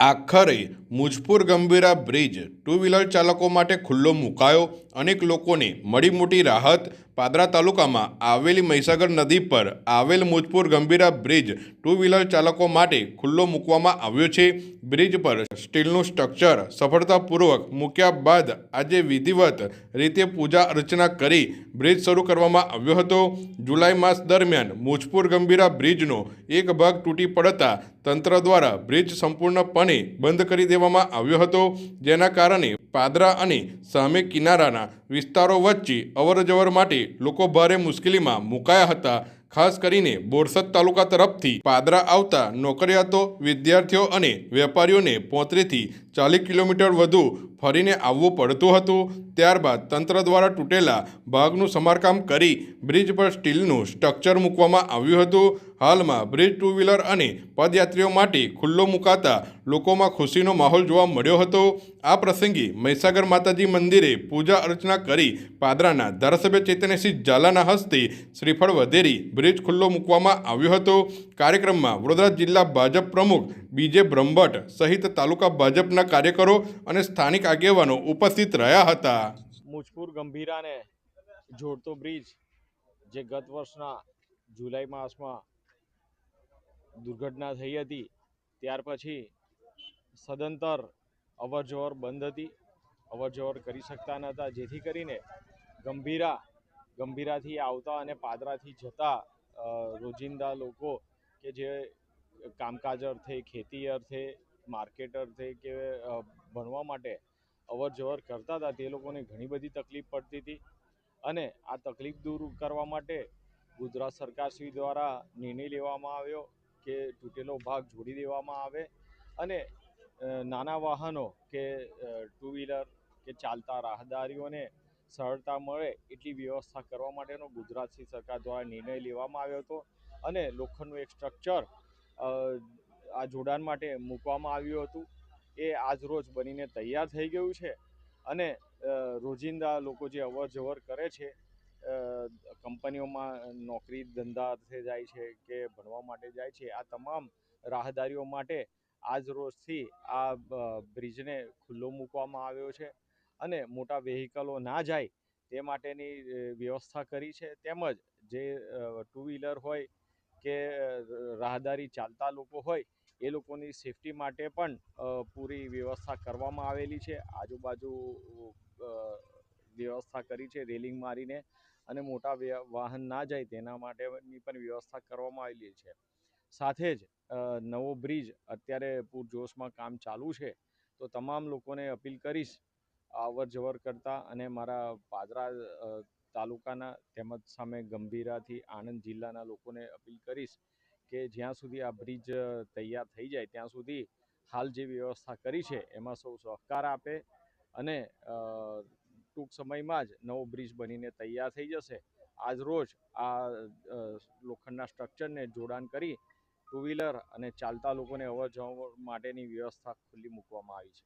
આખરે Mujpur Gambhira bridge two wheeler ચાલકો માટે ખુલ્લો મુકાયો. અનેક લોકોને મળી મોટી રાહત. પાદરા તાલુકામાં આવેલી મહીસાગર નદી પર આવેલ Mujpur Gambhira bridge two wheeler ચાલકો માટે ખુલ્લો મૂકવામાં આવ્યો છે. બ્રિજ પર સ્ટીલનું સ્ટ્રક્ચર સફળતાપૂર્વક મૂક્યા બાદ આજે વિધિવત રીતે પૂજા અર્ચના કરી બ્રિજ શરૂ કરવામાં આવ્યો હતો. જુલાઈ માસ દરમિયાન મુજપુર ગંભીરા બ્રિજનો એક ભાગ તૂટી પડતા તંત્ર દ્વારા બ્રિજ સંપૂર્ણપણે બંધ કરી દેવામાં આવ્યો હતો, જેના કારણે પાદરા અને સામે કિનારાના વિસ્તારો વચ્ચે અવરજવર માટે લોકો ભારે મુશ્કેલીમાં મુકાયા હતા. ખાસ કરીને બોરસદ તાલુકા તરફથી પાદરા આવતા નોકરિયાતો, વિદ્યાર્થીઓ અને વેપારીઓને 35થી 40 કિલોમીટર વધુ ફરીને આવવું પડતું હતું. ત્યારબાદ તંત્ર દ્વારા તૂટેલા ભાગનું સમારકામ કરી બ્રિજ પર સ્ટીલનું સ્ટ્રક્ચર મૂકવામાં આવ્યું હતું. હાલમાં બ્રિજ ટુ વ્હીલર અને પદયાત્રીઓ માટે ખુલ્લો મુકાતા લોકોમાં ખુશીનો માહોલ જોવા મળ્યો હતો. આ પ્રસંગે મહીસાગર માતાજી મંદિરે પૂજા અર્ચના કરી પાદરાના ધારાસભ્ય ચૈતન્યસિંહ ઝાલાના હસ્તે શ્રીફળ વધેરી બ્રિજ ખુલ્લો મૂકવામાં આવ્યો હતો. કાર્યક્રમમાં વડોદરા જિલ્લા ભાજપ પ્રમુખ બીજે બ્રહ્મભટ્ટ સહિત તાલુકા ભાજપના કાર્યકરો અને સ્થાનિક આગેવાનો ઉપસ્થિત રહ્યા હતા. મુજપુર ગંભીરાને જોડતો બ્રિજ જે ગત વર્ષના જુલાઈ માસમાં દુર્ઘટના થઈ હતી, ત્યાર પછી સદંતર અવરજવર બંધ હતી, અવરજવર કરી શકતા નહોતા, જેથી કરીને ગંભીરાથી આવતા અને પાદરાથી જતા રોજિંદા લોકો કે જે કામકાજ અર્થે, ખેતી અર્થે, માર્કેટ અર્થે કે ભણવા માટે અવરજવર કરતા હતા, તે લોકોને ઘણી બધી તકલીફ પડતી હતી. અને આ તકલીફ દૂર કરવા માટે ગુજરાત સરકારશ્રી દ્વારા નિર્ણય લેવામાં આવ્યો કે તૂટેલો ભાગ જોડી દેવામાં આવે અને નાના વાહનો કે ટુ વ્હીલર કે ચાલતા રાહદારીઓને સરળતા મળે એટલી વ્યવસ્થા કરવા માટેનો ગુજરાતની સરકાર દ્વારા નિર્ણય લેવામાં આવ્યો હતો. અને લોખંડનું એક સ્ટ્રક્ચર આ જોડાણ માટે મૂકવામાં આવ્યું હતું. એ આજ રોજ બનીને તૈયાર થઈ ગયું છે અને રોજિંદા લોકો જે અવર જવર કરે છે, કંપનીઓમાં નોકરી ધંધા અર્થે જાય છે કે ભણવા માટે જાય છે, આ તમામ રાહદારીઓ માટે આજ રોજથી આ બ્રિજને ખુલ્લો મૂકવામાં આવ્યો છે અને મોટા વેહિકલો ના જાય તે માટેની વ્યવસ્થા કરી છે. તેમજ જે ટુ વ્હીલર હોય કે રાહદારી ચાલતા લોકો હોય એ લોકોની સેફટી માટે પણ પૂરી વ્યવસ્થા કરવામાં આવેલી છે. આજુબાજુ વ્યવસ્થા કરી છે રેલિંગ મારીને, અને મોટા વાહન ના જાય તેના માટેની પણ વ્યવસ્થા કરવામાં આવેલી છે. સાથે જ નવો બ્રિજ અત્યારે પૂરજોશમાં કામ ચાલુ છે, તો તમામ લોકોને અપીલ કરીશ અવર જવર કરતા અને મારા પાદરા તાલુકાના તેમજ સામે ગંભીરાથી આણંદ જિલ્લાના લોકોને અપીલ કરીશ કે જ્યાં સુધી આ બ્રિજ તૈયાર થઈ જાય ત્યાં સુધી હાલ જે વ્યવસ્થા કરી છે એમાં સૌ સહકાર આપે અને ટૂંક સમયમાં જ નવો બ્રિજ બનીને તૈયાર થઈ જશે. આજ રોજ આ લોખંડના સ્ટ્રક્ચરને જોડાણ કરી ટુ વ્હીલર અને ચાલતા લોકોને અવર જવર માટેની વ્યવસ્થા ખુલ્લી મૂકવામાં આવી છે.